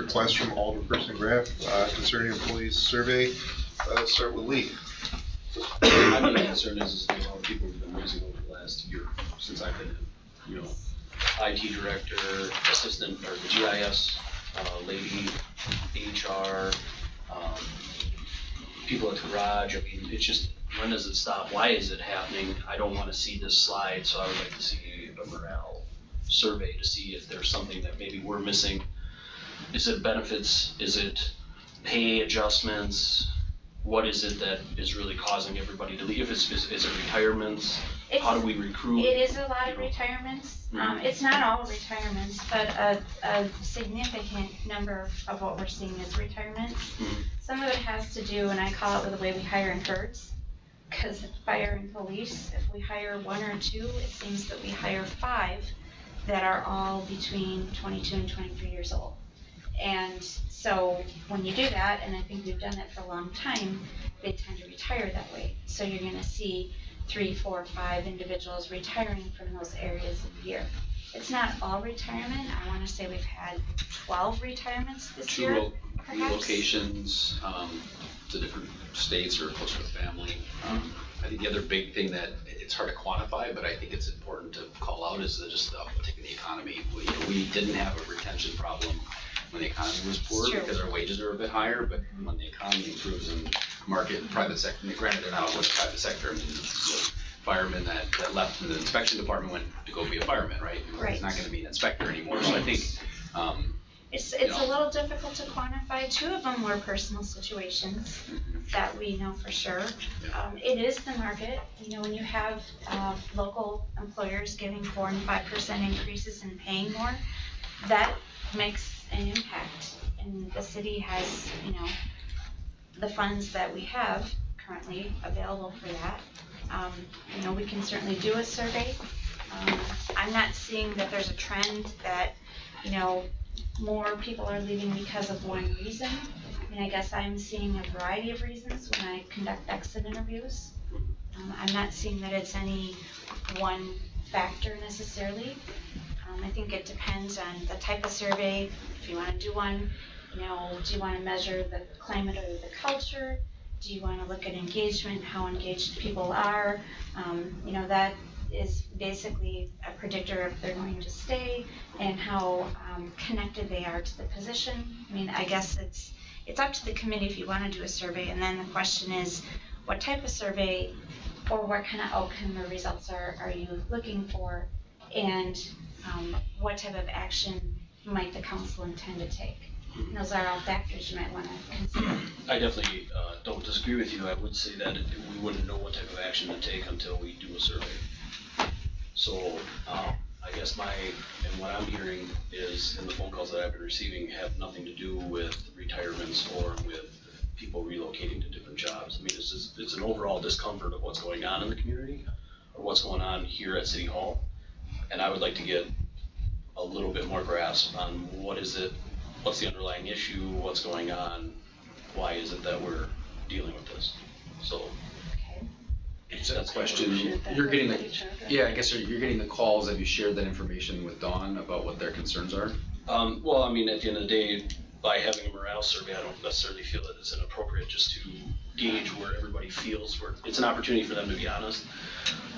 request from Alderperson Graff concerning employees survey. Start with Lee. My main concern is the amount of people we've been losing over the last year since I've been in. You know, IT director, assistant, or the GIS lady, HR, people at the garage. I mean, it's just, when does it stop? Why is it happening? I don't want to see this slide, so I would like to see a morale survey to see if there's something that maybe we're missing. Is it benefits? Is it pay adjustments? What is it that is really causing everybody to leave? Is it retirements? How do we recruit? It is a lot of retirements. Mm-hmm. It's not all retirements, but a significant number of what we're seeing is retirements. Mm-hmm. Some of it has to do, and I call it with the way we hire in herds, because fire and police, if we hire one or two, it seems that we hire 5 that are all between 22 and 23 years old. And so when you do that, and I think we've done that for a long time, they tend to retire that way. So you're going to see 3, 4, 5 individuals retiring from those areas a year. It's not all retirement. I want to say we've had 12 retirements this year. Relocations to different states or closer to family. I think the other big thing that it's hard to quantify, but I think it's important to call out is just the uptick in the economy. We didn't have a retention problem when the economy was poor because our wages are a bit higher, but when the economy improves and market and private sector, granted they're not always private sector, I mean, the firemen that left in the inspection department went to go be a fireman, right? Right. He's not going to be an inspector anymore. So I think it's a little difficult to quantify. 2 of them were personal situations that we know for sure. It is the market. You know, when you have local employers giving 4 and 5% increases and paying more, that makes an impact. And the city has, you know, the funds that we have currently available for that. You know, we can certainly do a survey. I'm not seeing that there's a trend that, you know, more people are leaving because of one reason. I mean, I guess I'm seeing a variety of reasons when I conduct exit interviews. I'm not seeing that it's any one factor necessarily. I think it depends on the type of survey. If you want to do one, you know, do you want to measure the climate or the culture? Do you want to look at engagement, how engaged people are? You know, that is basically a predictor if they're going to stay and how connected they are to the position. I mean, I guess it's up to the committee if you want to do a survey, and then the question is, what type of survey or what kind of outcome or results are you looking for, and what type of action might the council intend to take? And those are all factors you might want to consider. I definitely don't disagree with you. I would say that we wouldn't know what type of action to take until we do a survey. So I guess what I'm hearing is, and the phone calls that I've been receiving have nothing to do with retirements or with people relocating to different jobs. I mean, it's an overall discomfort of what's going on in the community or what's going on here at City Hall. And I would like to get a little bit more grasp on what's the underlying issue, what's going on, why is it that we're dealing with this? So that's a question. You're getting I guess you're getting the calls. Have you shared that information with Dawn about what their concerns are? Well, I mean, at the end of the day, by having a morale survey, I don't necessarily feel that it's inappropriate just to gauge where everybody feels. It's an opportunity for them to be honest.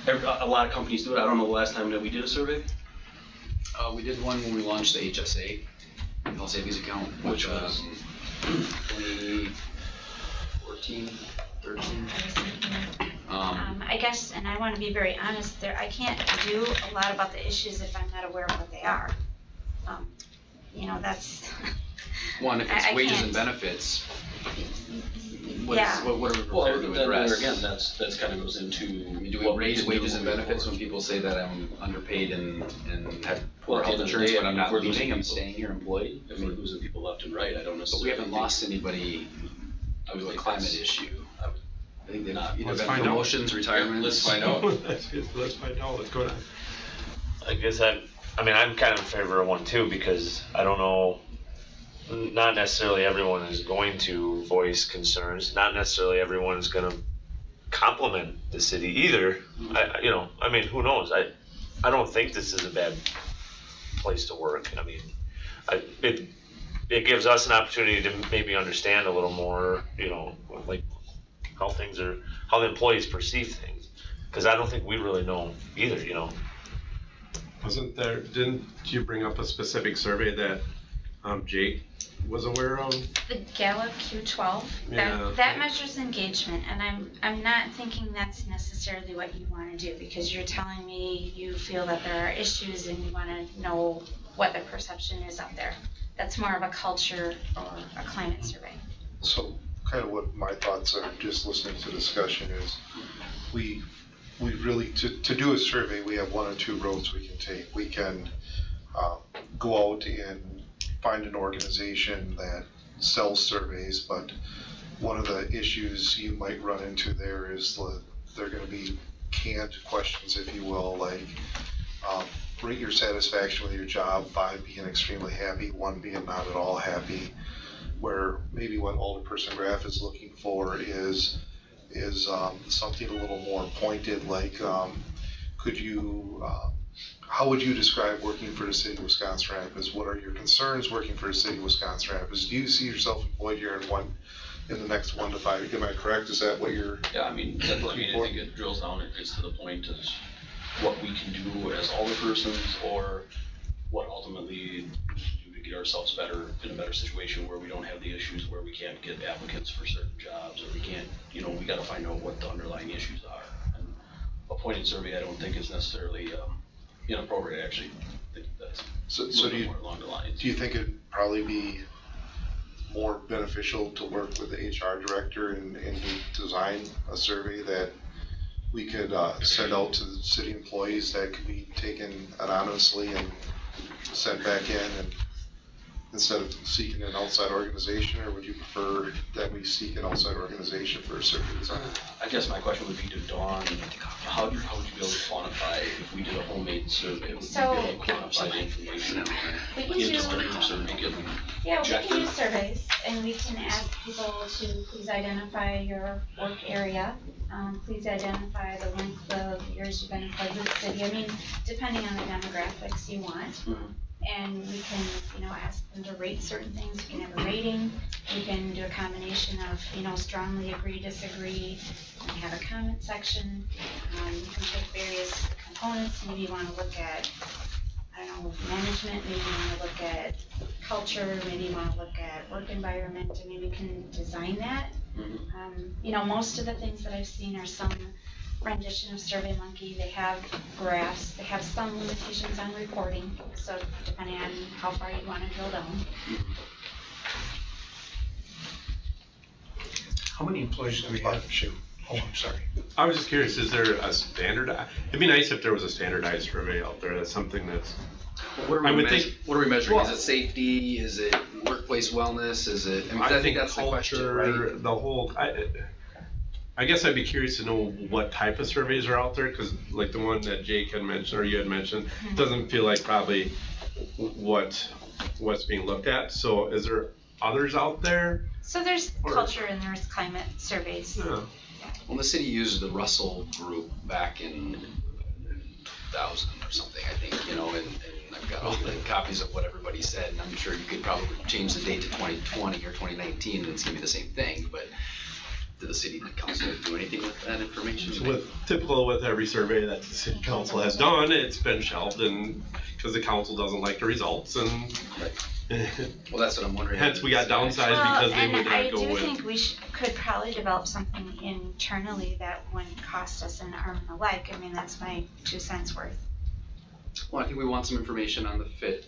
A lot of companies do it. I don't know the last time that we did a survey. We did one when we launched the HSA, Health Savings Account, which was 2014, 13. I guess, and I want to be very honest there, I can't do a lot about the issues if I'm not aware of what they are. You know, that's... One, if it's wages and benefits, what are we prepared to address? Again, that's kind of goes into... Do we raise wages and benefits when people say that I'm underpaid and have poor health insurance, but I'm not leaving, I'm staying here employed? If we're losing people left and right, I don't necessarily... But we haven't lost anybody to a climate issue. I think they've either been promotions, retirements. Let's find out. Let's find out what's going on. I guess I'm kind of in favor of one too, because I don't know, not necessarily everyone is going to voice concerns. Not necessarily everyone is going to compliment the city either. I mean, who knows? I don't think this is a bad place to work. I mean, it gives us an opportunity to maybe understand a little more, like how the employees perceive things. Cause I don't think we really know either, Didn't you bring up a specific survey that Jake was aware of? The Gallup Q12, Yeah. that measures engagement, and I'm not thinking that's necessarily what you want to do, because you're telling me you feel that there are issues and you want to know what the perception is out there. That's more of a culture or a climate survey. So kind of what my thoughts are, just listening to the discussion, is we really, to do a survey, we have one or two roads we can take. We can go out and find an organization that sells surveys, but one of the issues you might run into there is they're going to be canned questions, if you will, like rate your satisfaction with your job, 5 being extremely happy, 1 being not at all happy, where maybe what Alderperson Graff is looking for is something a little more pointed, like how would you describe working for the city of Wisconsin Rapids? What are your concerns working for the city of Wisconsin Rapids? Do you see yourself employed here in the next 1 to 5? Am I correct? Is that what you're? Yeah, I think it drills down, it gets to the point of what we can do as alderpersons, or what ultimately we can do to get ourselves in a better situation where we don't have the issues where we can't get applicants for certain jobs, or we can't, we gotta find out what the underlying issues are. And a pointed survey I don't think is necessarily inappropriate. I actually think that's So do more along the lines. you think it'd probably be more beneficial to work with the HR director and to design a survey that we could send out to the city employees that could be taken anonymously and sent back in, and instead of seeking an outside organization? Or would you prefer that we seek an outside organization for a survey design? I guess my question would be to Dawn, how would you be able to quantify, if we did a homemade survey, would you be able to quantify the information We can into do, groups, or make it yeah, we objective? can do surveys, and we can ask people to please identify your work area. Please identify the length of years you've been employed with the city. I mean, depending on the demographics you want. Mhm. And we can, ask them to rate certain things. We can have a rating. We can do a combination of, strongly agree, disagree. We have a comment section. You can take various components. Maybe you want to look at, management. Maybe you want to look at culture. Maybe you want to look at work environment. I mean, we can design that. Most of the things that I've seen are some rendition of SurveyMonkey. They have graphs. They have some limitations on reporting, so depending on how far you want to drill down. How many employees do we have? Oh, I'm sorry. I was just curious, is there a standard? It'd be nice if there was a standardized survey out there. That's something that's. What are I we, would think- what are we measuring? Well- Is it safety? Is it workplace wellness? Is it? I think that's the question, right? The whole. I guess I'd be curious to know what type of surveys are out there, because like the one that Jake had mentioned or you had mentioned, doesn't feel like probably what's being looked at. So is there others out there? So there's Or- culture and there's climate surveys. Yeah. Well, the city used the Russell Group back in 2000 or something, I think, and I've got all the copies of what everybody said, and I'm sure you could probably change the date to 2020 or 2019 and it's gonna be the same thing, but did the city council do anything with that information? So typical with every survey that the city council has done, it's been shelved, and because the council doesn't like the results, and Well, that's what I'm wondering. hence we got downsized because they would I not go do with. think we could probably develop something internally that wouldn't cost us an arm and a leg. I mean, that's my 2 cents worth. Well, I think we want some information on the FIT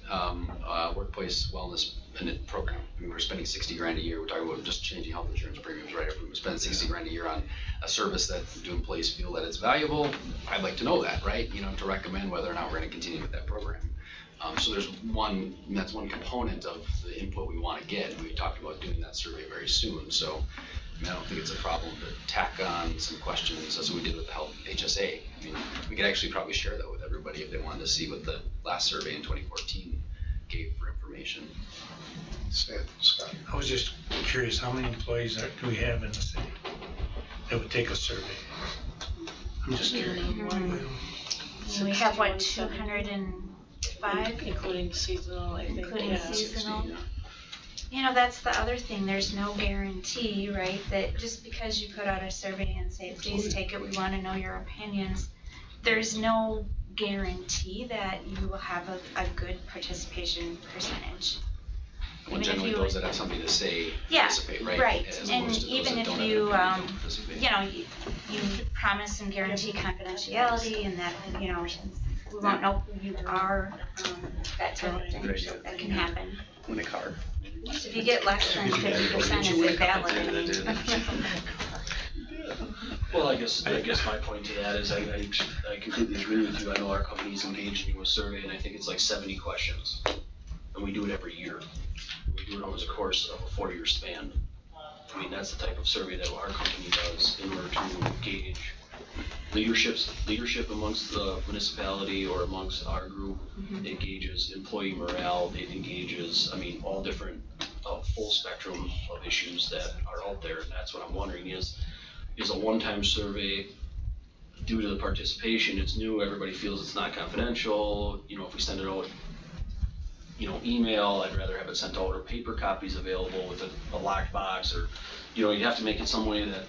workplace wellness program. I mean, we're spending $60,000 a year. We're talking about just changing health insurance premiums, right? If we spend $60,000 a year on a service that the employees feel that it's valuable, I'd like to know that, right? To recommend whether or not we're going to continue with that program. So that's one component of the input we want to get. And we talked about doing that survey very soon. So I don't think it's a problem to tack on some questions as we did with the health HSA. I mean, we could actually probably share that with everybody if they wanted to see what the last survey in 2014 gave for information. Scott. I was just curious, how many employees do we have in the city that would take a survey? I'm just curious. We have, 205? Including seasonal, I think. Including yeah. seasonal. You know, that's the other thing, there's no guarantee, right, that just because you put out a survey and say, please take it, we wanna know your opinions, there's no guarantee that you will have a good participation percentage. Well, Even if generally you- those that have something to say Yeah, participate, right? right, As and opposed to those even that if don't have you, an opinion, don't participate. you know, you promise and guarantee confidentiality and that, you know, we won't know who you are, that type of thing, that can happen. Win a car. So if you get less than 50%, is it valid? Well, I guess my point to that is I completely agree with you. I know our company's engaged in a survey and I think it's like 70 questions. And we do it every year. We do it over the course of a 4-year span. I mean, that's the type of survey that our company does in order to gauge leadership amongst the municipality or amongst our group. It gauges employee morale, it engages, I mean, all different, full spectrum of issues that are out there. And that's what I'm wondering is a one-time survey due to the participation, it's new, everybody feels it's not confidential, you know, if we send it out, you know, email, I'd rather have it sent out or paper copies available with a locked box, or, you know, you'd have to make it some way that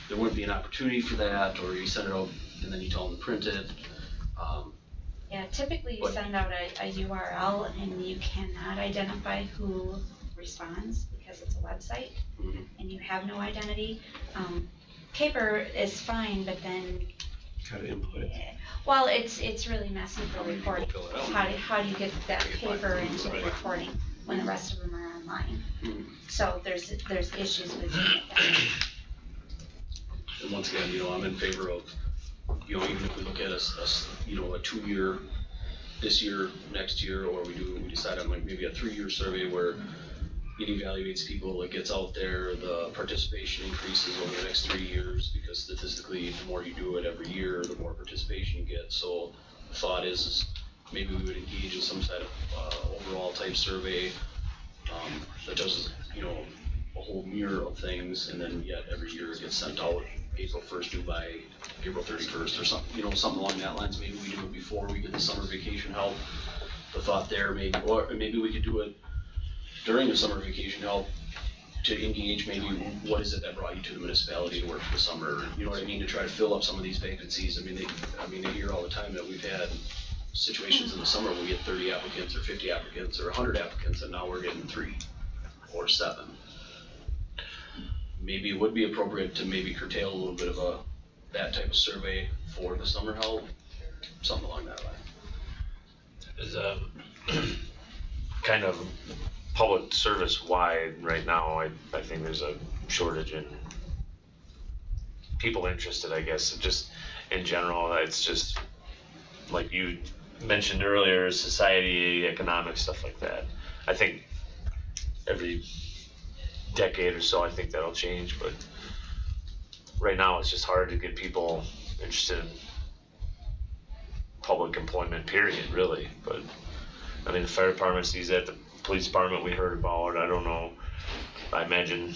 there wouldn't be an opportunity for that, or you send it out and then you tell them to print it. Yeah, typically you But- send out a URL and you cannot identify who responds because it's a website Mhm. and you have no identity. Paper is fine, but then, Gotta input it. well, it's really messy for reporting. Fill it out. How do you get that paper into the reporting when the rest of them are online? Mhm. So there's issues with doing that. And once again, you know, I'm in favor of, you know, even if we look at you know, a 2-year, this year, next year, or we decide on like maybe a 3-year survey where it evaluates people, it gets out there, the participation increases over the next 3 years, because statistically, the more you do it every year, the more participation you get. So the thought is maybe we would engage in some sort of overall type survey that does, you know, a whole mirror of things, and then yet every year it gets sent out April 1st due by April 31st or something, you know, something along that lines. Maybe we do it before we get the summer vacation help. The thought there, or maybe we could do it during the summer vacation help to engage maybe what is it that brought you to the municipality to work for the summer, you know what I mean, to try to fill up some of these vacancies. I mean, they hear all the time that we've had situations in the summer where we get 30 applicants or 50 applicants or 100 applicants, and now we're getting 3 or 7. Maybe it would be appropriate to maybe curtail a little bit of that type of survey for the summer help, something along that line. Is kind of public service wide right now. I think there's a shortage in people interested, I guess. Just in general, it's just like you mentioned earlier, society, economic stuff like that. I think every decade or so, I think that'll change, but right now it's just hard to get people interested in public employment, period, really. But I mean, the fire department sees that, the police department we heard about, I don't know, I imagine,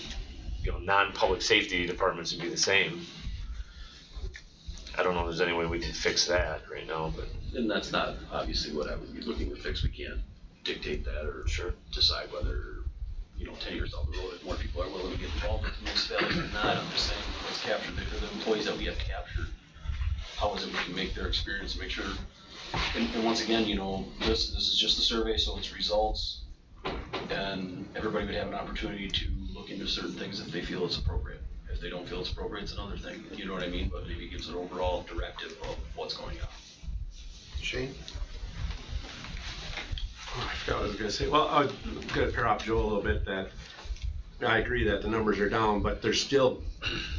you know, non-public safety departments would be the same. I don't know if there's any way we can fix that right now, but. And that's not obviously what I would be looking to fix. We can't dictate that or decide whether, you know, 10 years down the road, if more people are willing to get involved with the municipality or not. I'm just saying, let's capture the employees that we have captured. How is it we can make their experience, make sure, and once again, you know, this is just a survey, so it's results. And everybody would have an opportunity to look into certain things if they feel it's appropriate. If they don't feel it's appropriate, it's another thing, you know what I mean? But maybe it gives an overall directive of what's going on. Shane? I forgot what I was gonna say. Well, I was gonna pair off Joe a little bit that I agree that the numbers are down, but there's still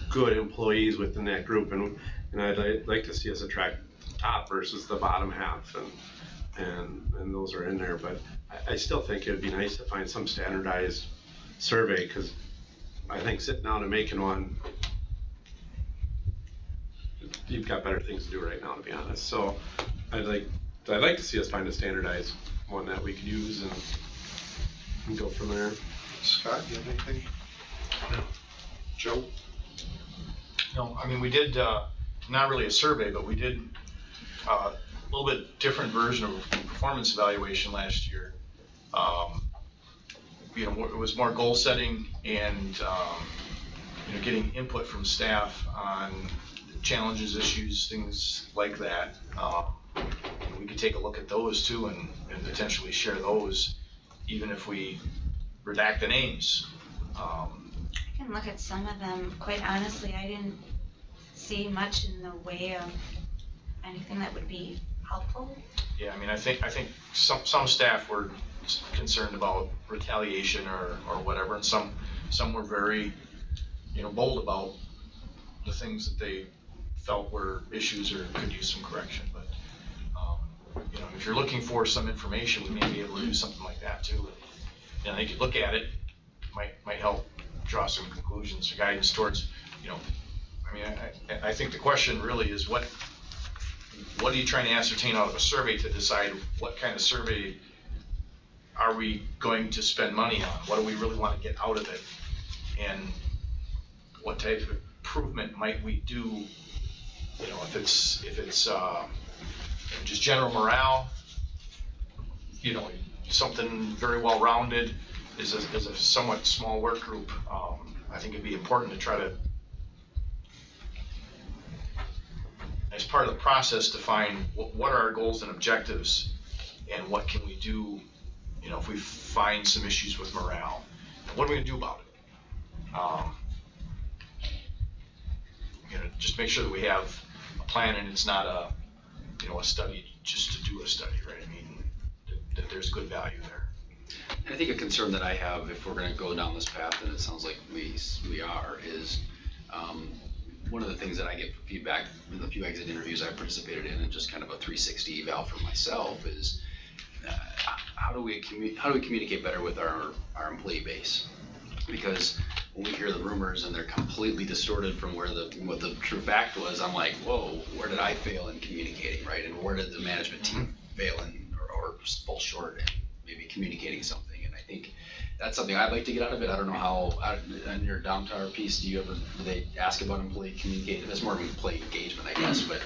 good employees within that group, and I'd like to see us attract top versus the bottom half, and those are in there. But I still think it'd be nice to find some standardized survey, because I think sitting down and making one, you've got better things to do right now, to be honest. So I'd like to see us find a standardized one that we could use and go from there. Scott, you have anything? No. Joe? No, I mean, we did, not really a survey, but we did a little bit different version of performance evaluation last year. you know, it was more goal setting and, you know, getting input from staff on challenges, issues, things like that. We could take a look at those too and potentially share those, even if we redact the names. I can look at some of them. Quite honestly, I didn't see much in the way of anything that would be helpful. Yeah, I mean, I think some staff were concerned about retaliation or whatever, and some were very, you know, bold about the things that they felt were issues or could use some correction. But you know, if you're looking for some information, we may be able to do something like that too. And they could look at it, might help draw some conclusions or guidance towards, you know, I mean, I think the question really is what are you trying to ascertain out of a survey to decide what kind of survey are we going to spend money on? What do we really want to get out of it? And what type of improvement might we do? You know, if it's just general morale, you know, something very well rounded is a somewhat small work group. I think it'd be important to try to, as part of the process, define what are our goals and objectives, and what can we do, you know, if we find some issues with morale, what are we gonna do about it? You know, just make sure that we have a plan, and it's not a, you know, a study just to do a study, right? I mean, that there's good value there. And I think a concern that I have, if we're gonna go down this path, and it sounds like we are, is one of the things that I get for feedback in the few exit interviews I've participated in, and just kind of a 360 eval for myself, is how do we communicate better with our employee base? Because when we hear the rumors and they're completely distorted from what the true fact was, I'm like, whoa, where did I fail in communicating, right? And where did the management team fail in or fall short in maybe communicating something? And I think that's something I'd like to get out of it. I don't know how, on your downtown piece, do they ask about employee communication? It's more of employee engagement, I guess, but,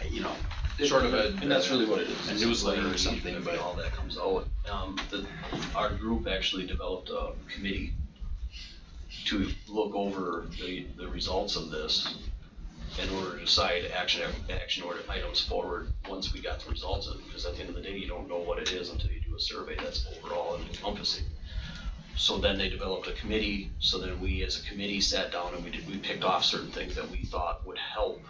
you know, short of and that's really what it is. a newsletter or something, but all that comes out. Our group actually developed a committee to look over the results of this in order to decide action order items forward once we got the results of it, because at the end of the day, you don't know what it is until you do a survey that's overall and encompassing. So then they developed a committee, so then we as a committee sat down and we picked off certain things that we thought would help,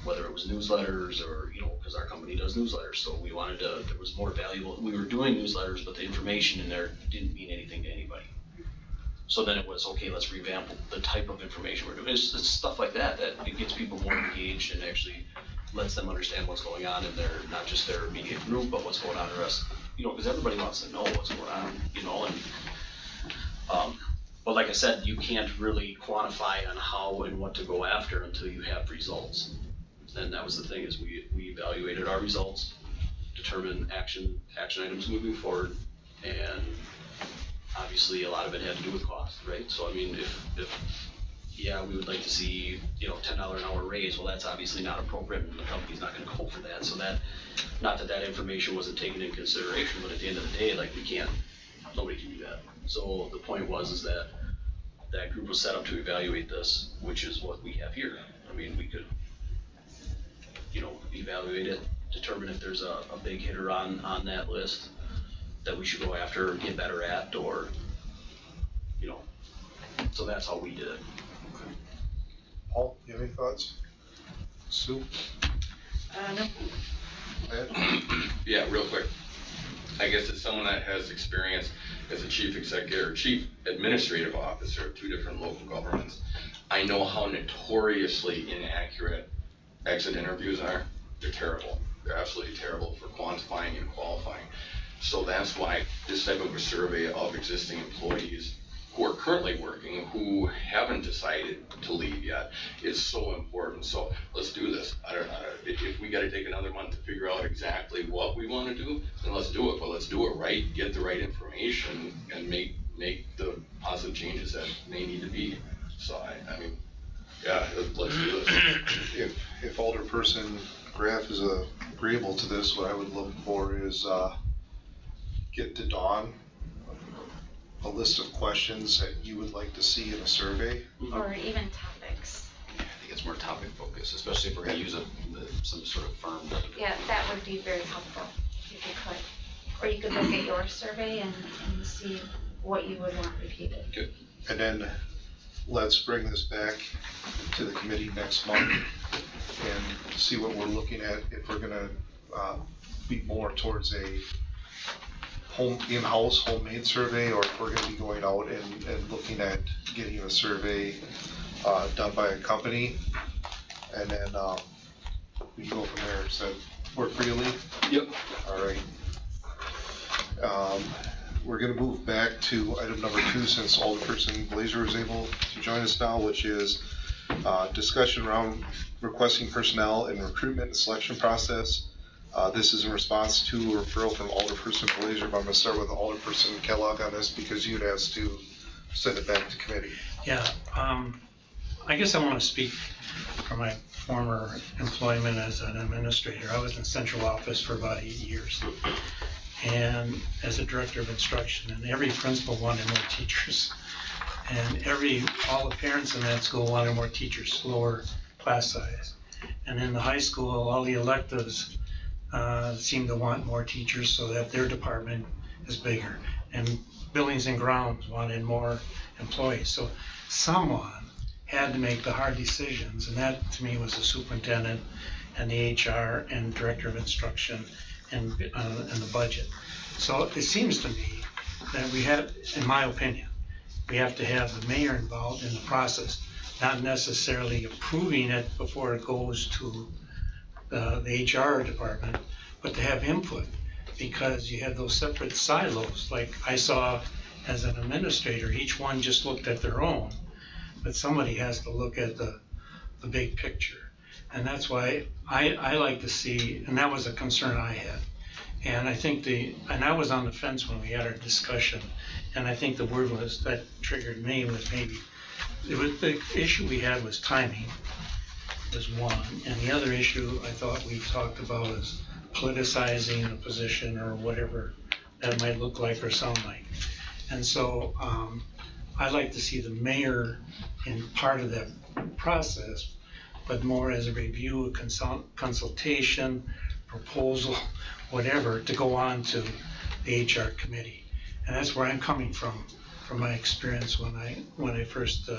whether it was newsletters or, you know, because our company does newsletters, so we wanted to, there was more valuable, we were doing newsletters, but the information in there didn't mean anything to anybody. So then it was, okay, let's revamp the type of information we're doing. It's stuff like that it gets people more engaged and actually lets them understand what's going on in their, not just their immediate group, but what's going on in the rest, you know, because everybody wants to know what's going on, you know, and but like I said, you can't really quantify on how and what to go after until you have results. And that was the thing, is we evaluated our results, determined action items moving forward, and obviously a lot of it had to do with cost, right? So I mean, if yeah, we would like to see, you know, $10 an hour raise, well, that's obviously not appropriate, and the company's not gonna go for that. So that, not that information wasn't taken into consideration, but at the end of the day, like, nobody can do that. So the point was that group was set up to evaluate this, which is what we have here. I mean, we could, you know, evaluate it, determine if there's a big hitter on that list that we should go after or get better at, or, you know, so that's how we did it. Paul, you have any thoughts? Sue? No. Ed? Yeah, real quick. I guess as someone that has experience as a chief executive or chief administrative officer of 2 different local governments, I know how notoriously inaccurate exit interviews are. They're terrible. They're absolutely terrible for quantifying and qualifying. So that's why this type of a survey of existing employees who are currently working, who haven't decided to leave yet, is so important. So let's do this. If we gotta take another month to figure out exactly what we wanna do, then let's do it, but let's do it right, get the right information, and make the positive changes that may need to be. So I mean, yeah, let's do this. If Alderperson Graff is agreeable to this, what I would look for is get to Dawn a list of questions that you would like to see in a survey. Or even topics. I think it's more topic focused, especially if we're gonna use some sort of firm. Yeah, that would be very helpful if you could. Or you could look at your survey and see what you would want repeated. And then let's bring this back to the committee next month and see what we're looking at, if we're gonna be more towards a in-house homemade survey, or if we're gonna be going out and looking at getting a survey done by a company. And then we can go from there. Does that work for you, Lee? Yep. All right. We're gonna move back to item number 2, since Alderperson Blazer is able to join us now, which is discussion around requesting personnel and recruitment and selection process. This is in response to a referral from Alderperson Blazer, but I'm gonna start with Alderperson Kellogg on this because you'd asked to send it back to committee. Yeah, I guess I want to speak for my former employment as an administrator. I was in central office for about 8 years. And as a director of instruction, and every principal wanted more teachers. And all the parents in that school wanted more teachers, lower class size. And in the high school, all the electives seemed to want more teachers so that their department is bigger. And buildings and grounds wanted more employees. So someone had to make the hard decisions, and that to me was the superintendent and the HR and director of instruction and the budget. So it seems to me that we have, in my opinion, we have to have the mayor involved in the process, not necessarily approving it before it goes to the HR department, but to have input, because you have those separate silos. Like I saw as an administrator, each one just looked at their own, but somebody has to look at the big picture. And that's why I like to see, and that was a concern I had. And I think and I was on the fence when we had our discussion, and I think the word that triggered me was the issue we had was timing, was one. And the other issue I thought we talked about is politicizing a position or whatever that might look like or sound like. And so I'd like to see the mayor in part of that process, but more as a review, a consultation, proposal, whatever, to go on to the HR committee. And that's where I'm coming from my experience when I first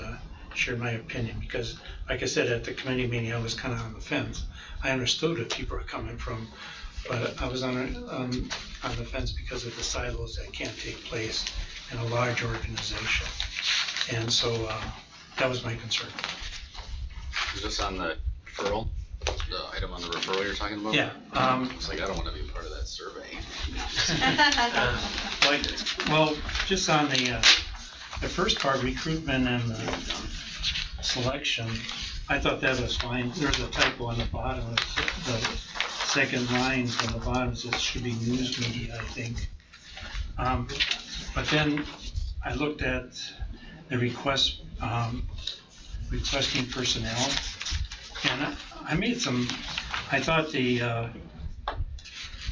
shared my opinion. Because, like I said, at the committee meeting, I was kind of on the fence. I understood where people are coming from, but I was on the fence because of the silos that can't take place in a large organization. And so that was my concern. Is this on the referral? The item on the referral you're talking about? Yeah. It's like, I don't want to be part of that survey. Well, just on the first part, recruitment and selection, I thought that was fine. There's a typo on the bottom. The second line from the bottom, it should be news media, I think. But then I looked at the request, requesting personnel, and I thought the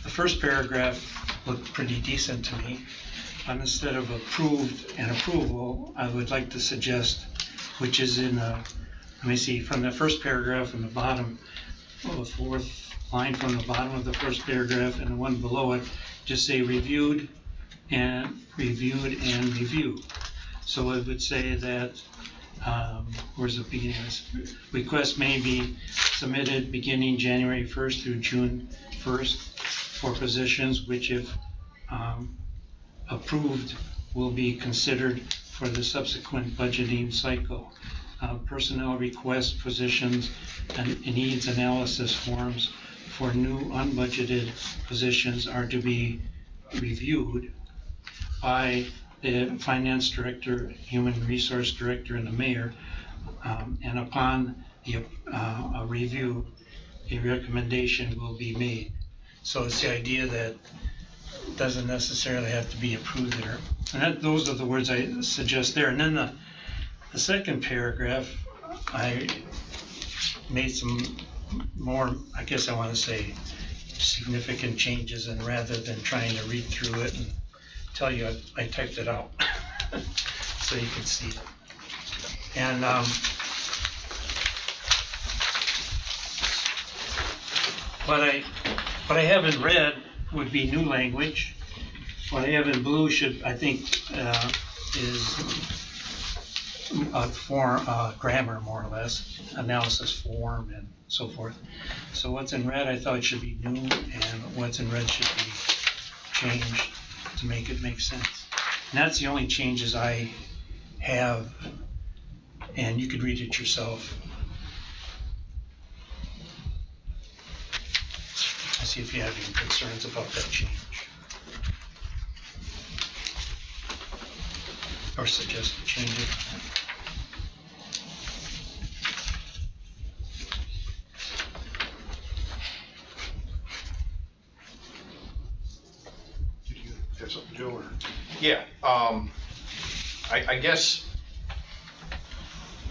first paragraph looked pretty decent to me. And instead of approved and approval, I would like to suggest, which is in, let me see, from the first paragraph from the bottom, the fourth line from the bottom of the first paragraph and the one below it, just say reviewed and review. So it would say that, where's the beginning of this? Requests may be submitted beginning January 1st through June 1st for positions which, if approved, will be considered for the subsequent budgeting cycle. Personnel request positions and needs analysis forms for new unbudgeted positions are to be reviewed by the finance director, human resource director, and the mayor, and upon a review, a recommendation will be made. So it's the idea that it doesn't necessarily have to be approved there. And those are the words I suggest there. And then the second paragraph, I made some more, I guess I want to say, significant changes, and rather than trying to read through it and tell you, I typed it out. so you can see it. And what I have in red would be new language. What I have in blue I think, is grammar, more or less, analysis form and so forth. So what's in red I thought should be new, and what's in red should be changed to make it make sense. And that's the only changes I have, and you could read it yourself. I see if you have any concerns about that change. Or suggest to change it. Did you have something, Joe, or? Yeah, I guess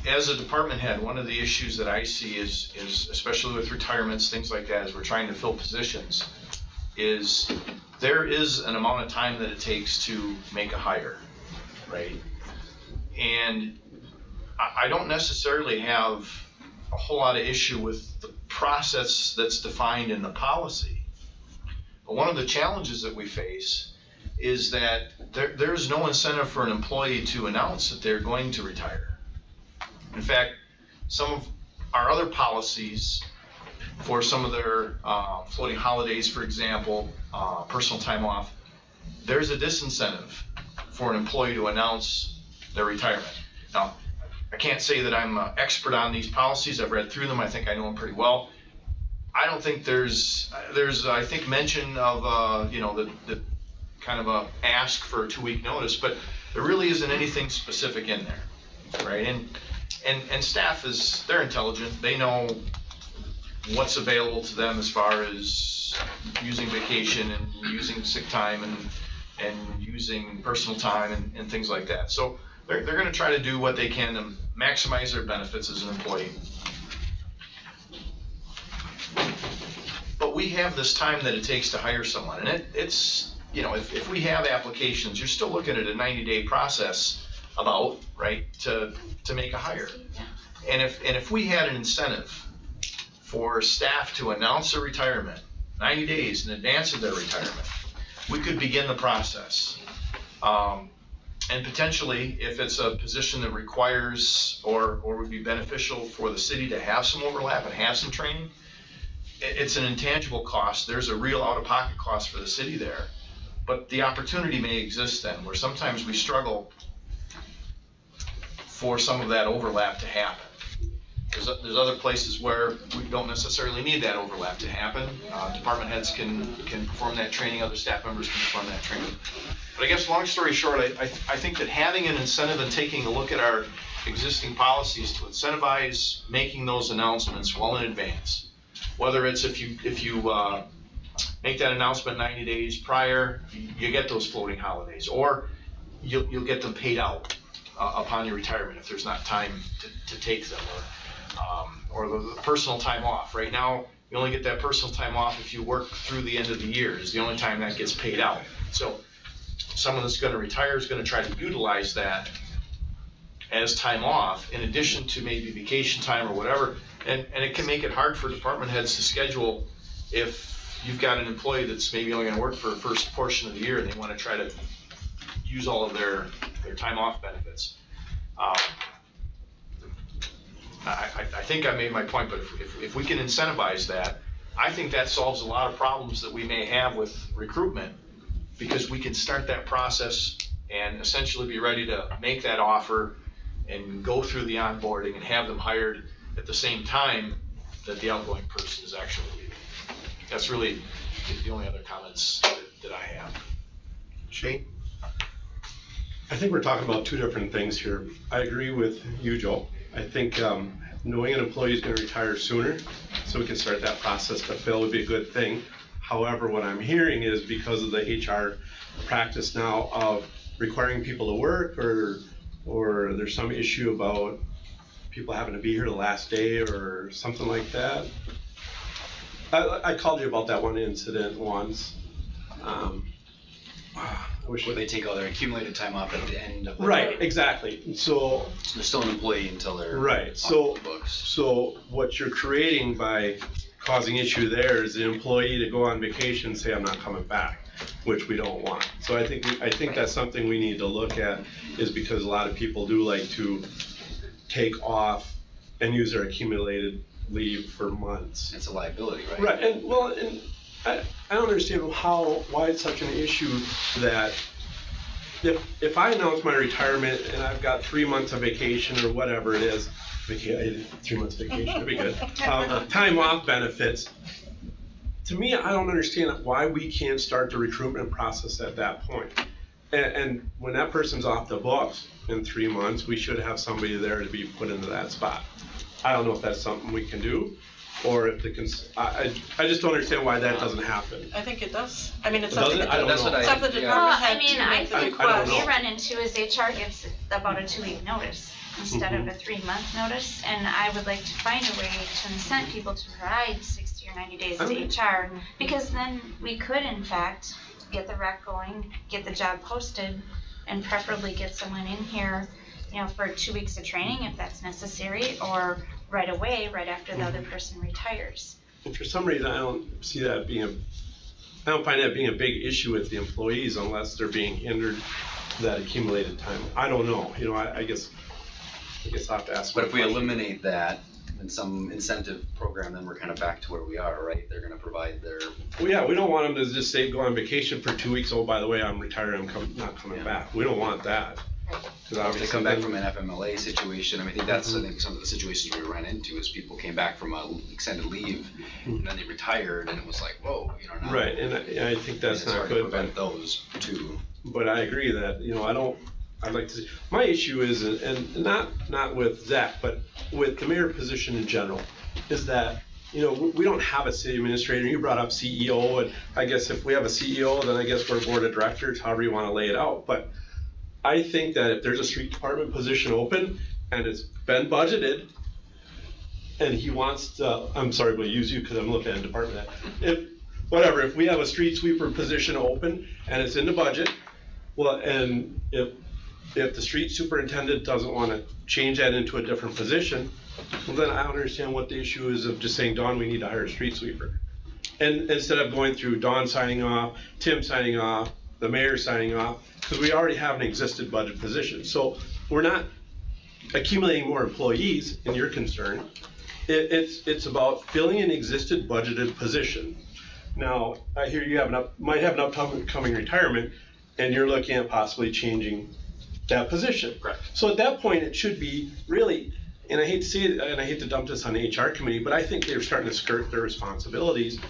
as a department head, one of the issues that I see is especially with retirements, things like that, as we're trying to fill positions, is there is an amount of time that it takes to make a hire, right? And I don't necessarily have a whole lot of issue with the process that's defined in the policy. But one of the challenges that we face is that there's no incentive for an employee to announce that they're going to retire. In fact, some of our other policies for some of their floating holidays, for example, personal time off, there's a disincentive for an employee to announce their retirement. Now, I can't say that I'm an expert on these policies. I've read through them. I think I know them pretty well. I don't think there's I think mention of the kind of a ask for a 2-week notice, but there really isn't anything specific in there, right? And staff they're intelligent. They know what's available to them as far as using vacation and using sick time and using personal time and things like that. So they're going to try to do what they can to maximize their benefits as an employee. But we have this time that it takes to hire someone, and it's if we have applications, you're still looking at a 90-day process right to make a hire. And if we had an incentive for staff to announce their retirement 90 days in advance of their retirement, we could begin the process. And potentially, if it's a position that requires or would be beneficial for the city to have some overlap and have some training, it's an intangible cost. There's a real out-of-pocket cost for the city there. But the opportunity may exist then, where sometimes we struggle for some of that overlap to happen. There's other places where we don't necessarily need that overlap to happen. Department heads can perform that training, other staff members can perform that training. But I guess long story short, I think that having an incentive and taking a look at our existing policies to incentivize making those announcements well in advance, whether it's if you make that announcement 90 days prior, you get those floating holidays, or you'll get them paid out upon your retirement if there's not time to take them, or the personal time off. Right now, you only get that personal time off if you work through the end of the year. Is the only time that gets paid out. So someone that's going to retire is going to try to utilize that as time off in addition to maybe vacation time or whatever. And it can make it hard for department heads to schedule if you've got an employee that's maybe only going to work for a first portion of the year and they want to try to use all of their time off benefits. I think I made my point, but if we can incentivize that, I think that solves a lot of problems that we may have with recruitment, because we can start that process and essentially be ready to make that offer and go through the onboarding and have them hired at the same time that the outgoing person is actually leaving. That's really the only other comments that I have. Shane? I think we're talking about two different things here. I agree with you, Joe. I think knowing an employee is going to retire sooner, so we can start that process to fill, would be a good thing. However, what I'm hearing is because of the HR practice now of requiring people to work, or there's some issue about people having to be here the last day or something like that. I called you about that one incident once. Where they take all their accumulated time off at the end of the Right, exactly. So they're still an employee until they're right. off So the books. so what you're creating by causing issue there is the employee to go on vacation and say, I'm not coming back, which we don't want. So I think that's something we need to look at, is because a lot of people do like to take off and use their accumulated leave for months. It's a liability, right? Right, and I don't understand why it's such an issue that if I announce my retirement and I've got 3 months of vacation or whatever it is, 3 months vacation, that'd be good, time off benefits, to me, I don't understand why we can't start the recruitment process at that point. And when that person's off the books in 3 months, we should have somebody there to be put into that spot. I don't know if that's something we can do, or if I just don't understand why that doesn't happen. I think it does. I mean, it's Does something it? I don't know. it's up to the department Well, head I mean, to I make the think I don't what we know. run into is HR gives about a 2-week notice instead of a 3-month notice, and I would like to find a way to incent people to provide 60 or 90 days to HR, because then we could, in fact, get the rec going, get the job posted, and preferably get someone in here, for 2 weeks of training if that's necessary, or right away, right after the other person retires. And for some reason, I don't find that being a big issue with the employees unless they're being hindered that accumulated time. I don't know, I guess I'll have to ask. But if we eliminate that in some incentive program, then we're kind of back to where we are, right? They're gonna provide their. Well, yeah, we don't want them to just say, go on vacation for 2 weeks, oh, by the way, I'm retired, I'm not coming back. We don't want that. If they come back from an FMLA situation, I think that's, I think some of the situations we ran into is people came back from a extended leave and then they retired and it was like, whoa, now. Right, and I think that's it's not hard to good. prevent those too. But I agree that, I'd like to see, my issue is, and not with Zach, but with the mayor position in general, is that, we don't have a city administrator. You brought up CEO, and I guess if we have a CEO, then I guess we're a board of directors, however you want to lay it out. But I think that if there's a street department position open and it's been budgeted, and he wants to, I'm sorry, we'll use you because I'm looking at a department head. If we have a street sweeper position open and it's in the budget, well, and if the street superintendent doesn't want to change that into a different position, well, then I don't understand what the issue is of just saying, Dawn, we need to hire a street sweeper. And instead of going through Dawn signing off, Tim signing off, the mayor signing off, because we already have an existed budget position. So we're not accumulating more employees in your concern. It's about filling an existed budgeted position. Now, I hear you might have an upcoming retirement, and you're looking at possibly changing that position. Correct. So at that point, it should be really, and I hate to say it, and I hate to dump this on the HR committee, but I think they're starting to skirt their responsibilities,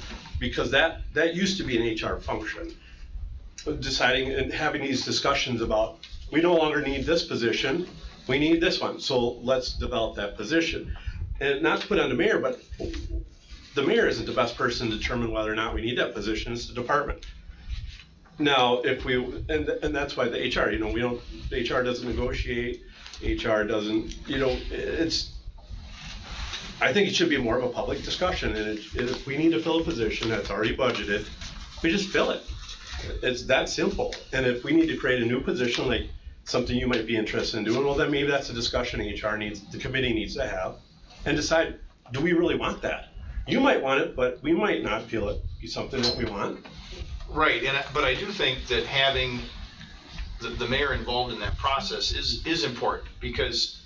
because that used to be an HR function. Deciding and having these discussions about, we no longer need this position, we need this one, so let's develop that position. And not to put on the mayor, but the mayor isn't the best person to determine whether or not we need that position, it's the department. Now, and that's why the HR, the HR doesn't negotiate, HR doesn't, I think it should be more of a public discussion, and if we need to fill a position that's already budgeted, we just fill it. It's that simple. And if we need to create a new position, like something you might be interested in doing, well, then maybe that's a discussion the committee needs to have and decide, do we really want that? You might want it, but we might not feel it be something that we want. Right, but I do think that having the mayor involved in that process is important, because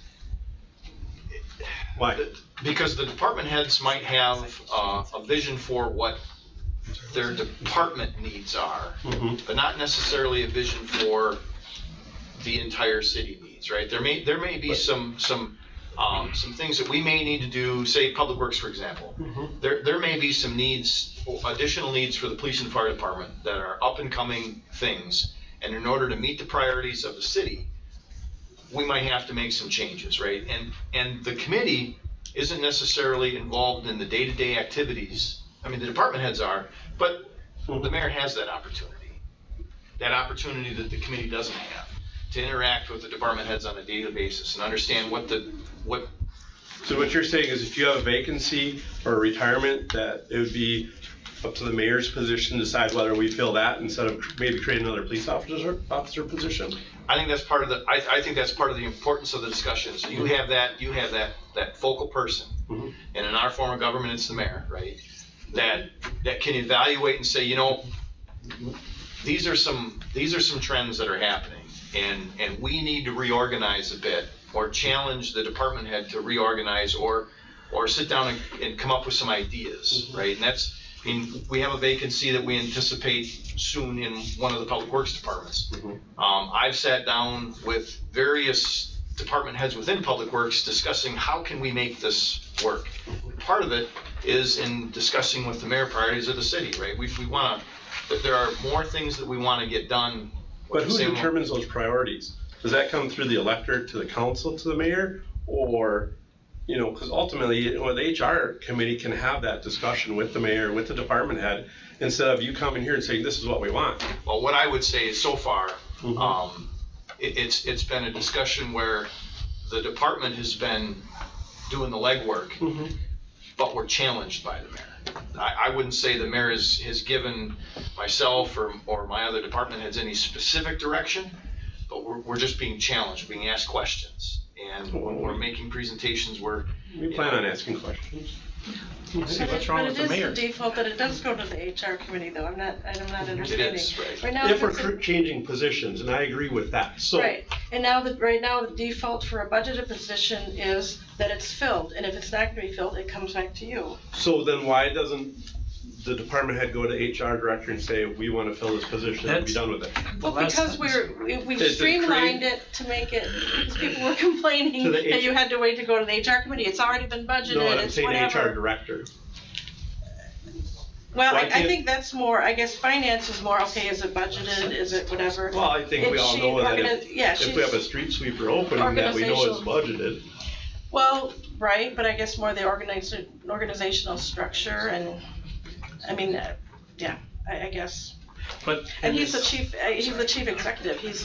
Why? Because the department heads might have a vision for what their department needs are, but not necessarily a vision for the entire city needs, right? There may be some things that we may need to do, say Public Works, for example. There may be some additional needs for the police and fire department that are up and coming things, and in order to meet the priorities of the city, we might have to make some changes, right? And the committee isn't necessarily involved in the day-to-day activities. I mean, the department heads are, but the mayor has that opportunity that the committee doesn't have, to interact with the department heads on a daily basis and understand what. So what you're saying is, if you have a vacancy or a retirement, that it would be up to the mayor's position to decide whether we fill that instead of maybe creating another police officer position? I think that's part of the, I think that's part of the importance of the discussion. So you have that focal person. Mhm. And in our form of government, it's the mayor, right? That can evaluate and say, you know, these are some trends that are happening, and we need to reorganize a bit, or challenge the department head to reorganize, or sit down and come up with some ideas, right? And that's, I mean, we have a vacancy that we anticipate soon in one of the public works departments. I've sat down with various department heads within public works discussing how can we make this work. Part of it is in discussing with the mayor priorities of the city, right? We want to, there are more things that we want to get done. But who determines those priorities? Does that come through the electorate to the council to the mayor, or, you know, because ultimately, you know, the HR committee can have that discussion with the mayor, with the department head, instead of you coming here and saying, this is what we want. Well, what I would say is so far, it's been a discussion where the department has been doing the legwork, but we're challenged by the mayor. I wouldn't say the mayor has given myself or my other department heads any specific direction, but we're just being challenged, being asked questions. And when we're making presentations, we plan on asking questions. See what's wrong with the mayor. But it is the default that it does go to the HR committee, though. I'm not understanding. It is, right. Right now, If it's we're changing positions, and I agree with that, so. right, and now right now the default for a budgeted position is that it's filled, and if it's not going to be filled, it comes back to you. So then why doesn't the department head go to HR director and say, we want to fill this position and be done with it? Well, because we've streamlined it to make it, because people were complaining To the that you had to wait to go to the HR committee. It's already been budgeted. No, I'm it's saying whatever. HR director. Well, Why I can't- think that's more, I guess finance is more, okay, is it budgeted, is it whatever? Well, I think we all know that if we have a street sweeper opening that we know is budgeted. Well, right, but I guess more the organizational structure and, I mean, yeah, I guess. But And he's the chief executive, he's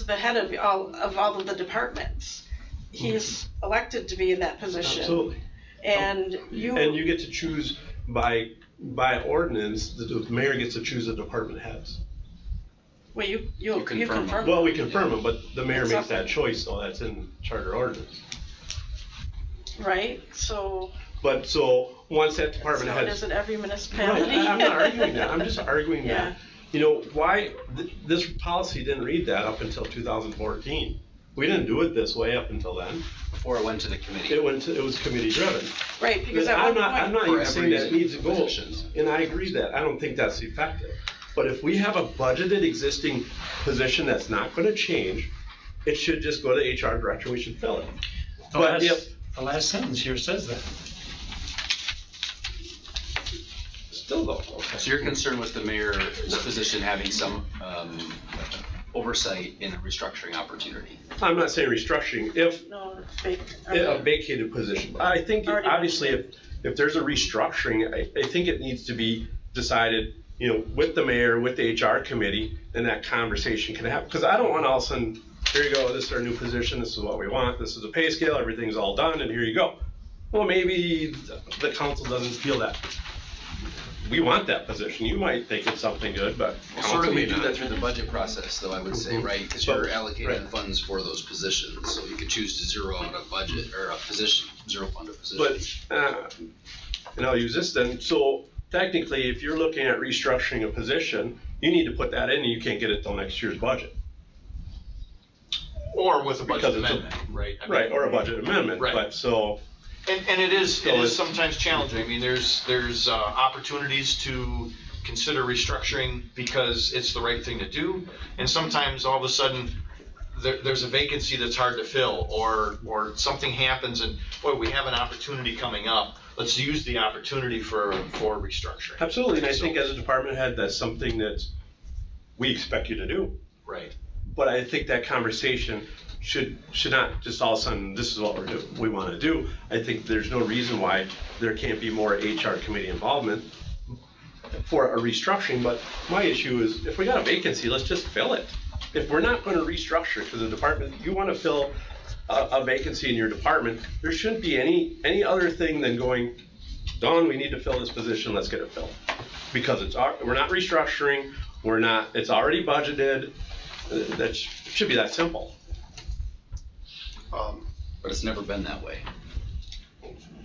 the head of all of the departments. He's elected to be in that position. Absolutely. And you get to choose by ordinance, the mayor gets to choose the department heads. well, you confirm confirm. Well, we confirm them, but the mayor It's makes up- that choice, so that's in charter ordinance. Right, so, But so, once that department so head. does it every Right, municipality? I'm not arguing that, I'm just arguing Yeah. that, you know, why, this policy didn't read that up until 2014. We didn't do it this way up until then. Before it went to the committee. It was committee driven. Right, because at one I'm point, not For even saying that it every needs to go, positions. and I agree that, I don't think that's effective. But if we have a budgeted existing position that's not gonna change, it should just go to HR director, we should fill it. But the last sentence here says that. Still though, So you're concerned with the mayor's position having some oversight in a restructuring opportunity? I'm not saying restructuring, if no, it's fake. a vacated position. I think Already obviously if there's a restructuring, I think it needs to be decided, you know, with the mayor, with the HR committee, and that conversation can happen. Because I don't want all of a sudden, here you go, this is our new position, this is what we want, this is the pay scale, everything's all done, and here you go. Well, maybe the council doesn't feel that. We want that position. You might think it's something good, but Well, council sort of may we do not. that through the budget process, though, I would say, right? Because you're allocating Right. funds for those positions, so you could choose to zero out a budget or a position, zero fund a position. But, and I'll use this then, so technically, if you're looking at restructuring a position, you need to put that in and you can't get it till next year's budget. Or with a budget Because it's a- amendment, right? I mean, Right, or a budget amendment, Right. but so, And it is So it's- sometimes challenging. I mean, there's opportunities to consider restructuring because it's the right thing to do, and sometimes all of a sudden there's a vacancy that's hard to fill, or something happens and boy, we have an opportunity coming up. Let's use the opportunity for restructuring. absolutely, and I So- think as a department head, that's something that we expect you to do. Right. But I think that conversation should not just all of a sudden, this is what we want to do. I think there's no reason why there can't be more HR committee involvement for a restructuring, but my issue is if we got a vacancy, let's just fill it. If we're not going to restructure because the department, you want to fill a vacancy in your department, there shouldn't be any other thing than going, Dawn, we need to fill this position, let's get it filled. Because we're not restructuring, it's already budgeted, that should be that simple. But it's never been that way.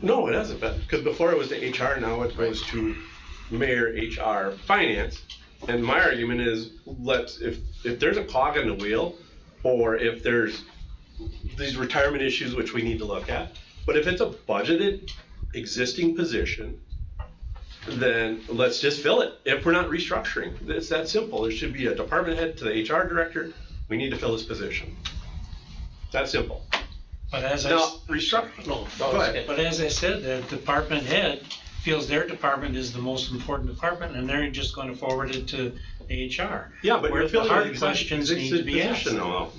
No, it hasn't been, because before it was to HR, now it goes to mayor, HR, finance. And my argument is, if there's a clog in the wheel, or if there's these retirement issues which we need to look at, but if it's a budgeted existing position, then let's just fill it. If we're not restructuring, it's that simple. There should be a department head to the HR director, we need to fill this position. That simple. But as I, Now, restructure, no, go ahead. but as I said, the department head feels their department is the most important department, and they're just going to forward it to HR. Yeah, but Where you're the filling hard an questions need to existing be asked. position now.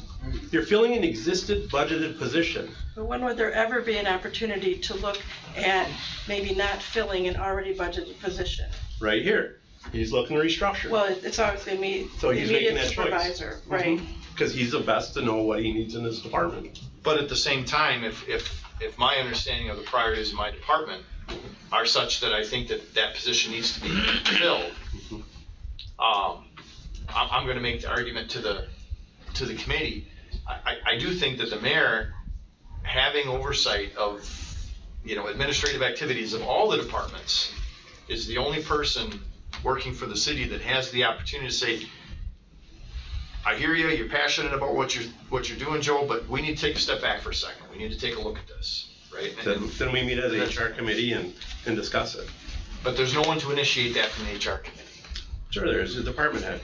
You're filling an existed budgeted position. But when would there ever be an opportunity to look at maybe not filling an already budgeted position? Right here. He's looking to restructure. Well, it's always the So he's making immediate that choice. supervisor, right? Because he's the best to know what he needs in his department. But at the same time, if my understanding of the priorities of my department are such that I think that position needs to be filled, I'm gonna make the argument to the committee. I do think that the mayor, having oversight of, administrative activities of all the departments, is the only person working for the city that has the opportunity to say, I hear you, you're passionate about what you're doing, Joe, but we need to take a step back for a second. We need to take a look at this, right? Then we meet as a HR committee and discuss it. But there's no one to initiate that from the HR committee. Sure, there's a department head.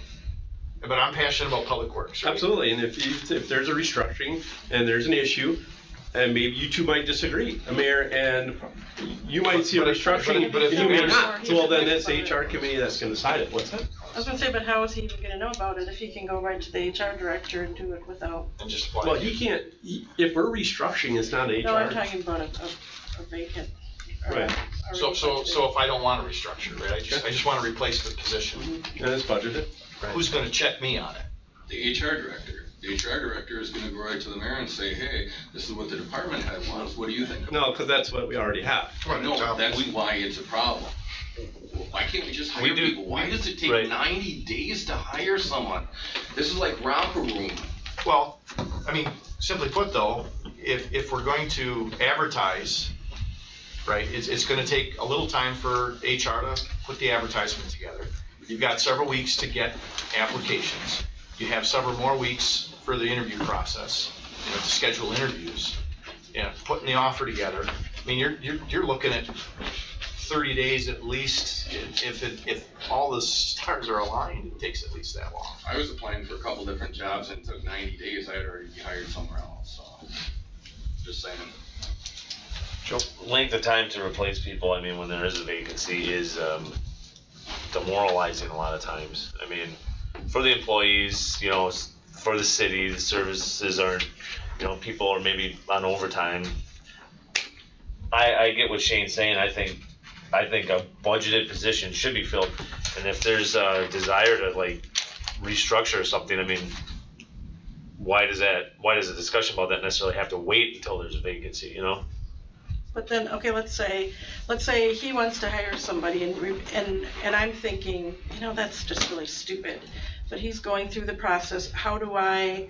But I'm passionate about public works, right? Absolutely, and if there's a restructuring and there's an issue, and maybe you two might disagree, a mayor and you might see a restructuring, but if and you may the not. So, well, then that's the HR committee that's gonna decide it. What's that? I was gonna say, but how is he even gonna know about it if he can go right to the HR director and do it without? And just apply. Well, he can't, if we're restructuring, it's not HR. No, I'm talking about a vacant. or Right. a So budgeted. if I don't want to restructure, right, I just want to replace the position, And it's budgeted. who's gonna check me on it? The HR director. The HR director is gonna go right to the mayor and say, hey, this is what the department head wants, what do you think? No, because that's what we already have. No, that's why it's a problem. Why can't we just hire people? Why does it take right. 90 days to hire someone? This is like romper room. Well, I mean, simply put though, if we're going to advertise, right, it's gonna take a little time for HR to put the advertisement together. You've got several weeks to get applications. You have several more weeks for the interview process, to schedule interviews, putting the offer together. I mean, you're looking at 30 days at least. If all the stars are aligned, it takes at least that long. I was applying for a couple different jobs and it took 90 days, I'd already be hired somewhere else, so, just saying. Length of time to replace people, I mean, when there is a vacancy is demoralizing a lot of times. I mean, for the employees, for the city, the services aren't, people are maybe on overtime. I get what Shane's saying. I think a budgeted position should be filled. And if there's a desire to restructure or something, I mean, why does a discussion about that necessarily have to wait until there's a vacancy, But then, okay, let's say he wants to hire somebody and I'm thinking, that's just really stupid. But he's going through the process. How do I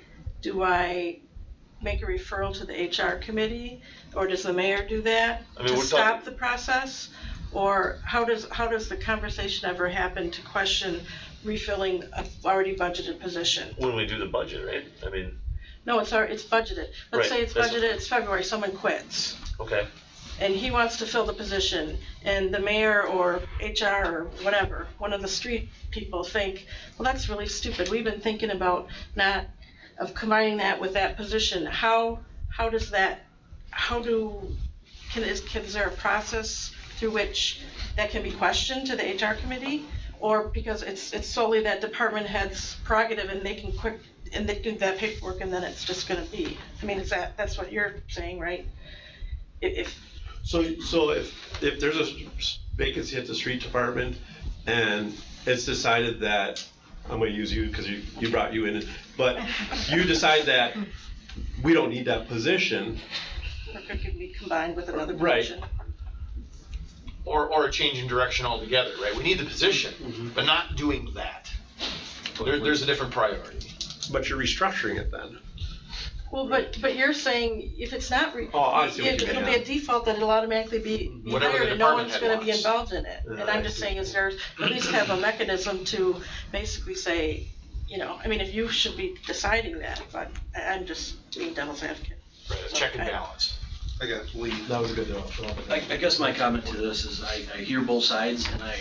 make a referral to the HR committee, or does the mayor do that to stop the process? Or how does the conversation ever happen to question refilling a already budgeted position? When we do the budget, right? I mean. No, it's budgeted. Let's Right, say it's budgeted, it's February, someone quits. Okay. And he wants to fill the position, and the mayor or HR or whatever, one of the street people think, well, that's really stupid. We've been thinking about combining that with that position. Is there a process through which that can be questioned to the HR committee? Or because it's solely that department head's prerogative and they can do that paperwork and then it's just gonna be, I mean, that's what you're saying, right? So if there's a vacancy at the street department and it's decided that, I'm gonna use you because you brought you in, but you decide that we don't need that position. Or it could be combined with another Right. position. or a change in direction altogether, right? We need the position, but not doing that. There's a different priority. But you're restructuring it then. Well, but you're saying if it's not, Oh, I see what you mean, it'll be yeah. a default that it'll automatically be Whatever the hired and no department one's head gonna be wants. involved in it. And I'm just saying is there, at least have a mechanism to basically say, you know, I mean, if you should be deciding that, but I'm just being devil's advocate. Right, a check and balance. I got Lee. That was a good deal. I guess my comment to this is I hear both sides and I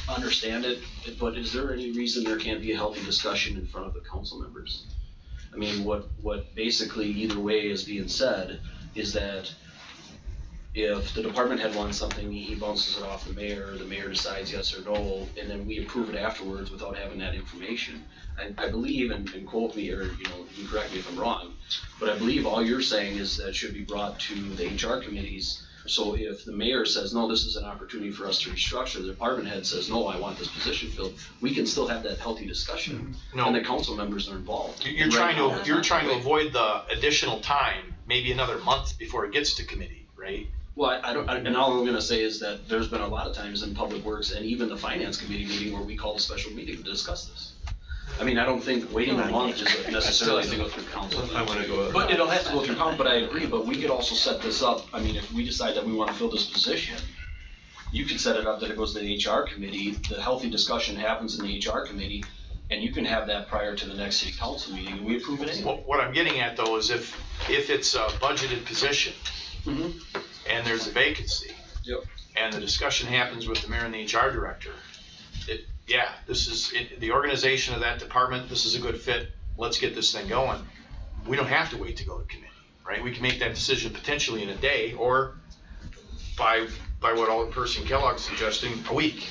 understand it, but is there any reason there can't be a healthy discussion in front of the council members? I mean, what basically either way is being said is that if the department head wants something, he bounces it off the mayor decides yes or no, and then we approve it afterwards without having that information. I believe, and quote me, or, you know, you correct me if I'm wrong, but I believe all you're saying is that it should be brought to the HR committees. So if the mayor says, no, this is an opportunity for us to restructure, the department head says, no, I want this position filled, we can still have that healthy discussion. No. And the council members are involved. You're trying to avoid the additional time, maybe another month before it gets to committee, right? Well, and all I'm gonna say is that there's been a lot of times in Public Works and even the Finance Committee meeting where we called a special meeting to discuss this. I mean, I don't think waiting a month is necessarily to go through council. I wanna go. But it'll have to go through council, but I agree, but we could also set this up, I mean, if we decide that we wanna fill this position, you could set it up that it goes to the HR committee, the healthy discussion happens in the HR committee, and you can have that prior to the next city council meeting, and we approve it anyway. What I'm getting at though is if it's a budgeted position and there's a vacancy. Yep. And the discussion happens with the mayor and the HR director, this is the organization of that department, this is a good fit, let's get this thing going. We don't have to wait to go to committee, right? We can make that decision potentially in a day or by what Alderperson Kellogg's suggesting, a week.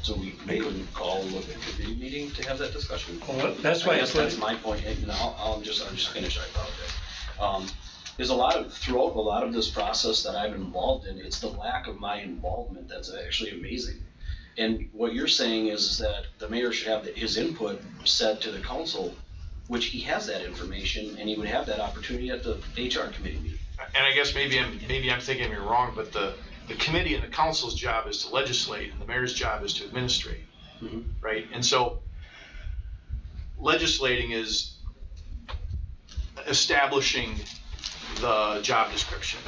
So we couldn't call a committee meeting to have that discussion? Well, that's why I I guess put, that's my point, and I'm just finished, I apologize. There's throughout a lot of this process that I'm involved in, it's the lack of my involvement that's actually amazing. And what you're saying is that the mayor should have his input said to the council, which he has that information, and he would have that opportunity at the HR committee meeting. And I guess maybe I'm thinking you're wrong, but the committee and the council's job is to legislate and the mayor's job is to administrate, right? And so legislating is establishing the job description,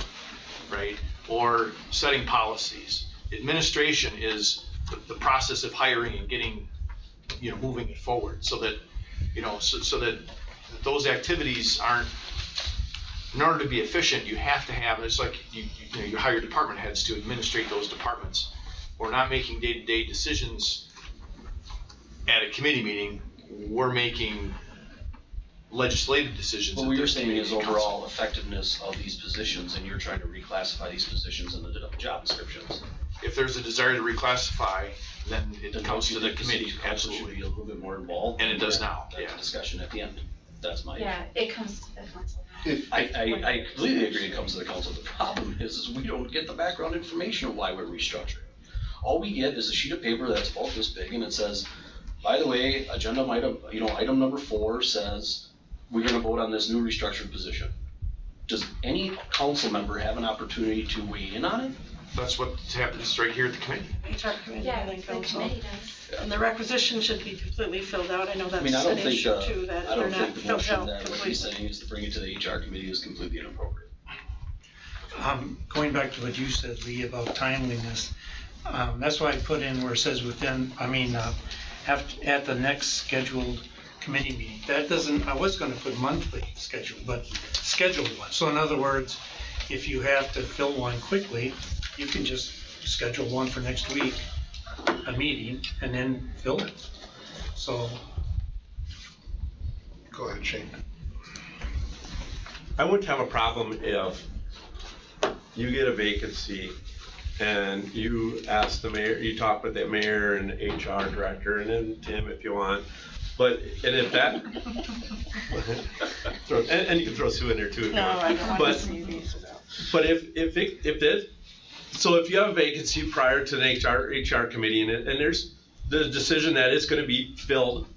right? Or setting policies. Administration is the process of hiring and getting, moving it forward so that, so that those activities aren't, in order to be efficient, you have to have, it's like you hire department heads to administrate those departments. We're not making day-to-day decisions at a committee meeting, we're making legislative decisions. What you're saying is overall effectiveness of these positions, and you're trying to reclassify these positions in the job descriptions. If there's a desire to reclassify, then it comes to the committee, Should absolutely. be a little bit more involved. And it does now, That's a discussion at the end. That's my. Yeah, it comes to the council. I completely agree it comes to the council. The problem is we don't get the background information of why we're restructuring. All we get is a sheet of paper that's about this big and it says, by the way, agenda item, item number 4 says, we're gonna vote on this new restructured position. Does any council member have an opportunity to weigh in on it? That's what happens right here at the committee. HR committee Yeah, and then the council. committee does. And the requisition should be completely filled out. I know I that's mean, I don't an think, issue too, that I they're don't not think the filled motion out that what completely. he's saying is to bring it to the HR committee is completely inappropriate. going back to what you said, Lee, about timeliness, that's why I put in where it says at the next scheduled committee meeting. That doesn't, I was gonna put monthly schedule, but scheduled one. So in other words, if you have to fill one quickly, you can just schedule one for next week, a meeting, and then fill it. So, Go ahead, Shane. I wouldn't have a problem if you get a vacancy and you ask the mayor, you talk with the mayor and the HR director and then Tim if you want. But, and if that, and you can throw Sue in there too if you No, want. I don't want But- to see these. But so if you have a vacancy prior to the HR committee and there's the decision that it's gonna be filled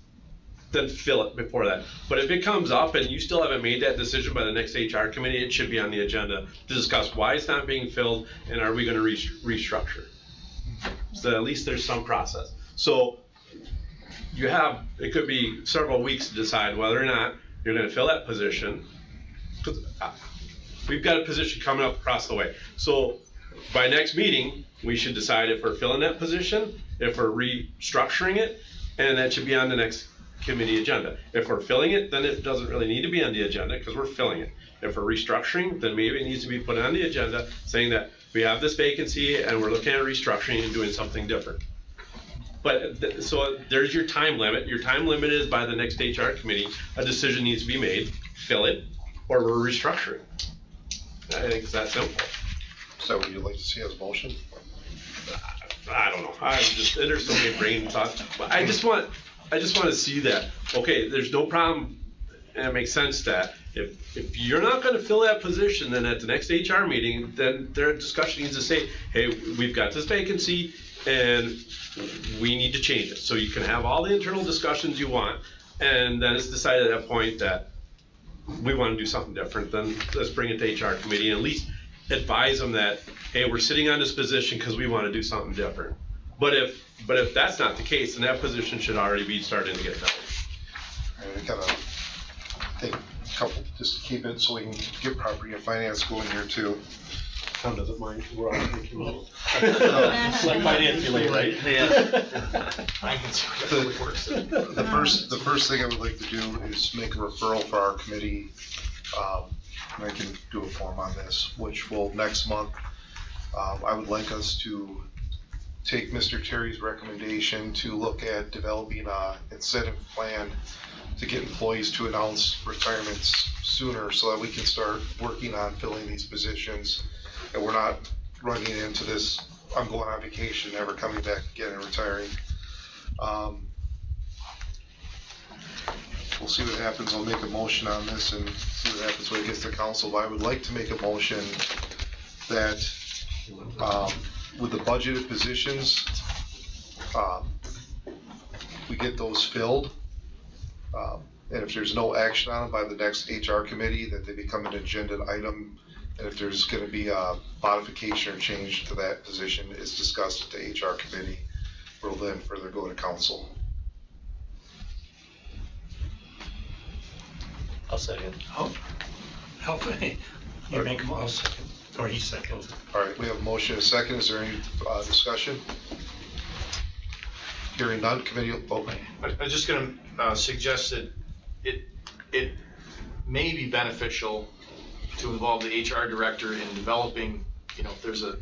then fill it before that. But if it comes up and you still haven't made that decision by the next HR committee, it should be on the agenda to discuss why it's not being filled and are we gonna restructure. So at least there's some process. So you have, it could be several weeks to decide whether or not you're gonna fill that position. 'Cause we've got a position coming up across the way. So by next meeting, we should decide if we're filling that position, if we're restructuring it, and that should be on the next committee agenda. If we're filling it, then it doesn't really need to be on the agenda because we're filling it. If we're restructuring, then maybe it needs to be put on the agenda saying that we have this vacancy and we're looking at restructuring and doing something different. But, so there's your time limit. Your time limit is by the next HR committee, a decision needs to be made, fill it, or we're restructuring. I think it's that simple. Is that what you'd like to see as a motion? I don't know. There's so many brain thoughts. But I just want to see that, okay, there's no problem, and it makes sense that if you're not gonna fill that position, then at the next HR meeting, then their discussion needs to say, hey, we've got this vacancy and we need to change it. So you can have all the internal discussions you want, and then it's decided at that point that we wanna do something different, then let's bring it to HR committee and at least advise them that, hey, we're sitting on this position because we want to do something different. But if that's not the case, then that position should already be starting to get filled. All right, I got I think a couple, just to keep it so we can get property and finance going here too. Tom doesn't mind, we're all thinking about It's like financially, right? I can see how it works. The first thing I would like to do is make a referral for our committee. And I can do a form on this, which will next month, I would like us to take Mr. Terry's recommendation to look at developing a incentive plan to get employees to announce retirements sooner so that we can start working on filling these positions. And we're not running into this, I'm going on vacation, never coming back again and retiring. We'll see what happens. I'll make a motion on this and see what happens when it gets to council. But I would like to make a motion that with the budgeted positions, we get those filled. And if there's no action on them by the next HR committee, that they become an agenda item. And if there's going to be a modification or change to that position, it's discussed at the HR committee. We'll then further go to council. I'll second. You make them all second, or he seconds. All right, we have a motion and a second. Is there any discussion? Hearing none, committee will open. I was just gonna suggest that it may be beneficial to involve the HR director in developing, if there's a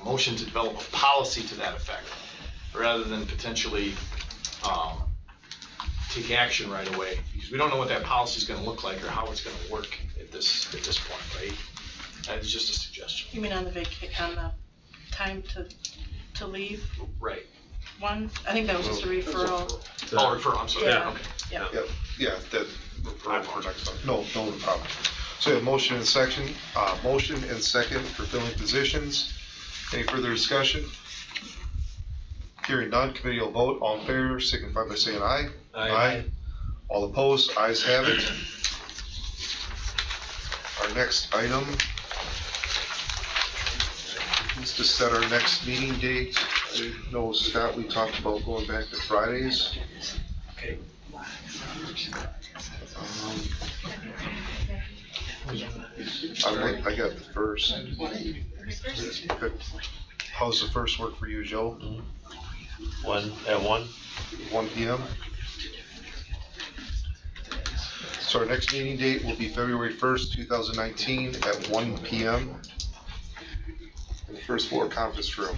motion to develop a policy to that effect, rather than potentially take action right away, because we don't know what that policy is gonna look like or how it's gonna work at this point, right? It's just a suggestion. You mean on the time to leave Right. one? I think that was just a referral. Oh, referral, I'm sorry. Yeah. Okay. Yeah. Yeah, that, for next time. No problem. So we have motion and second for filling positions. Any further discussion? Hearing none, committee will vote. All in favor, signify by saying aye. Aye. All opposed, ayes have it. Our next item is to set our next meeting date. I know, Scott, we talked about going back to Fridays. Okay. I got the first. Good. How's the first work for you, Joe? 1 at 1. 1 p.m. So our next meeting date will be February 1st, 2019 at 1 p.m. in the first floor conference room.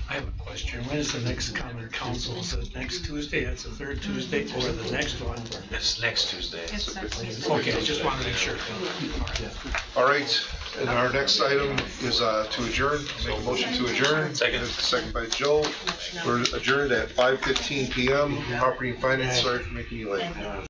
I have a question. When is the next common council? Is it next Tuesday? That's the third Tuesday, or the next one? It's next Tuesday. Okay, I just wanted to make sure. All right, and our next item is to adjourn. Make a motion to adjourn. Second by Joe. We're adjourned at 5:15 p.m. Property and Finance, sorry for making you late.